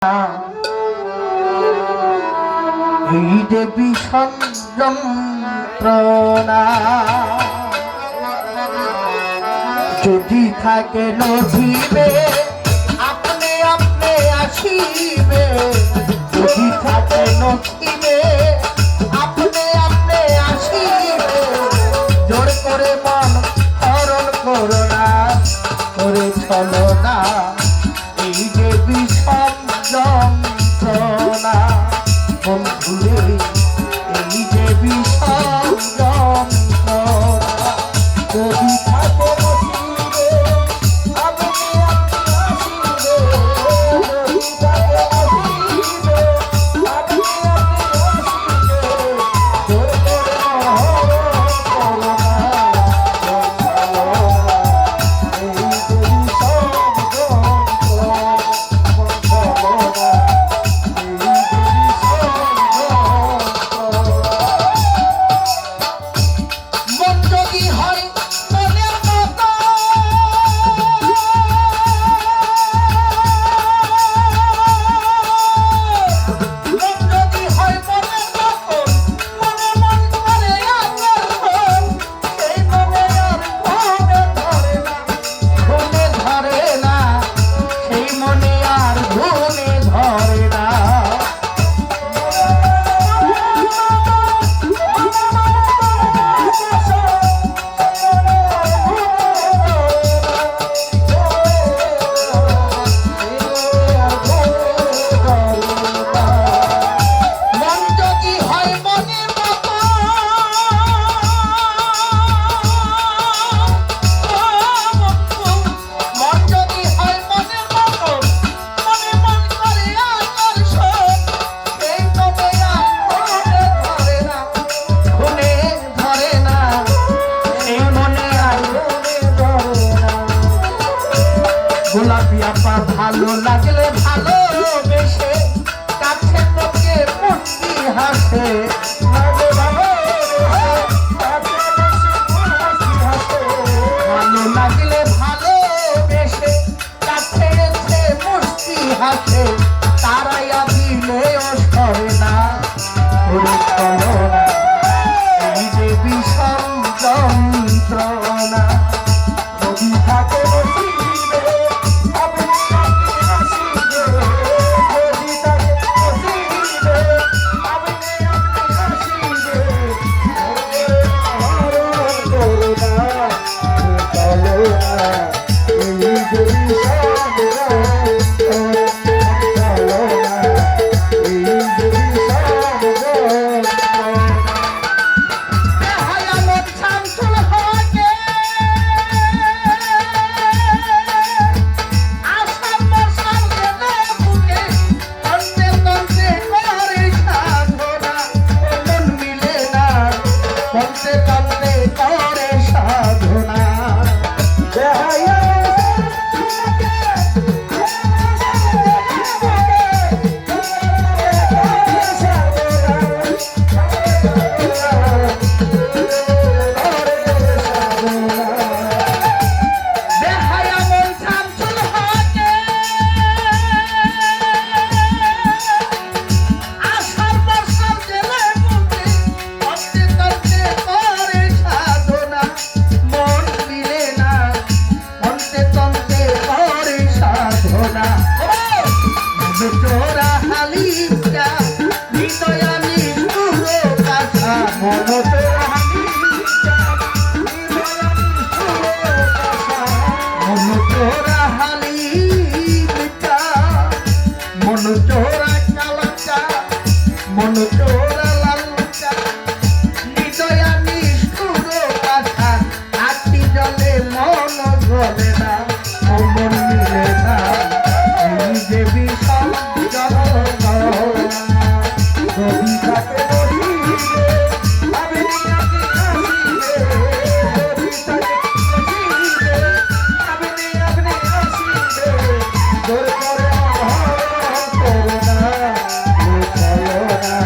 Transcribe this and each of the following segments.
এই যে বিষম যন্ত্রণা যদি থাকে নথিবে আপনি আপনি আসিবে, যদি থাকে নথিবে আপনি আপনি আসিবে, জোর করে মন হরণ করো না, করে চলো না। এই যে বিষম যন্ত্রণা বন্ধুরে, এই যে বিষম যন্ত্রণা যদি থাকে নথিবে আপনি আপনি আসিবে, যদি থাকে নথিবে আপনি আপনি আসিবে, জোর করে হরণ করো না, এই যে বিষম গোলাপি আপা ভালো লাগলে ভালোবেসে কাছে তোকে মুক্তি হাসে, ভালো লাগলে ভালোবেসে কাছে এসে মুক্তি হাসে, তারাইয়া দিলেও সরে না, করে চলো না। এই যে বিষম যন্ত্রণা যদি থাকে নথিবে আপনি আপনি আসিবে, যদি থাকে নথিবে আপনি আপনি আসিবে, হরণ করো না, চলো না। এই যে বিষম যন্ত্রণা, চলো না। এই যে বিষম যন্ত্রণা কমতে কমতে করে সাধনা, তোরা হালিমটা হৃদয়া নিষ্ঠুর কথা, মন তোরা হালিমটা হৃদয়া নিষ্ঠুর কথা, মন তোরা হালিমটা, মন তোরা কালাটা, মন তোরা লালটা, হৃদয়া নিষ্ঠুর কথা, আখি জলে মন গলে না, মন মিলে না। এই যে বিষম যন্ত্রণা যদি থাকে নথিবে আপনি আপনি আসিবে, যদি থাকে নথিবে আপনি আপনি আসিবে, জোর করে হরণ করো না, চলো না।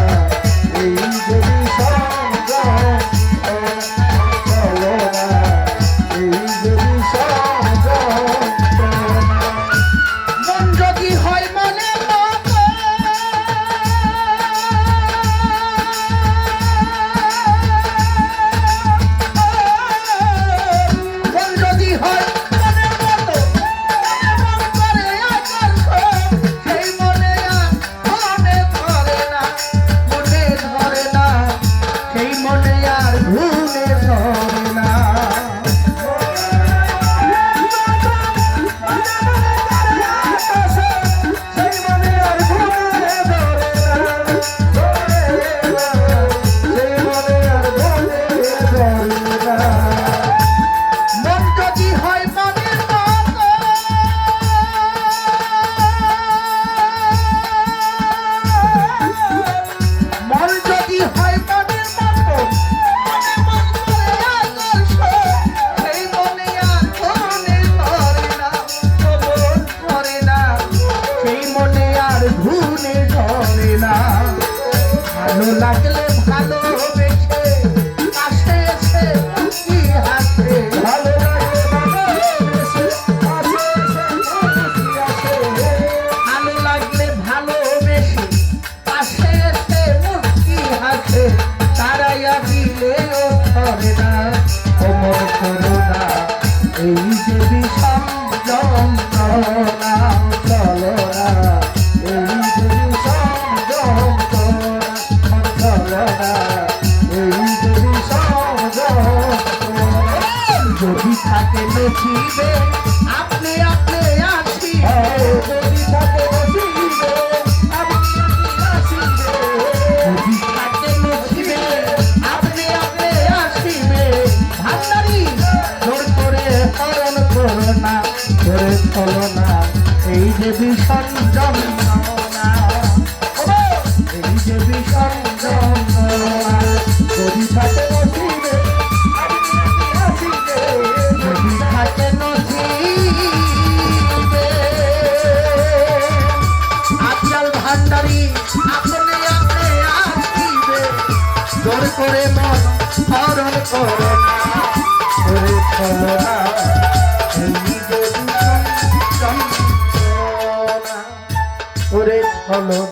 এই যে বিষম যন্ত্রণা মন চলনা এই যে বিষম যন্ত্রণা যদি থাকে নসিবে আপনি আপনি আসিবে যদি থাকে নসিবে আপনি আসিবে যদি থাকে নসিবে আপনি আপনি আসিবে ভান্ডারি জোর করে হরণ করো না করে চলো না এই যে ভীষণ যন্ত্রণা এই যে ভীষণ যন্ত্রণা যদি থাকে নসিবে যদি থাকে নসিবে আজকাল ভান্ডারি আপনি আপনি আসিবে জোর করে মন হরণ করো না করে চলো না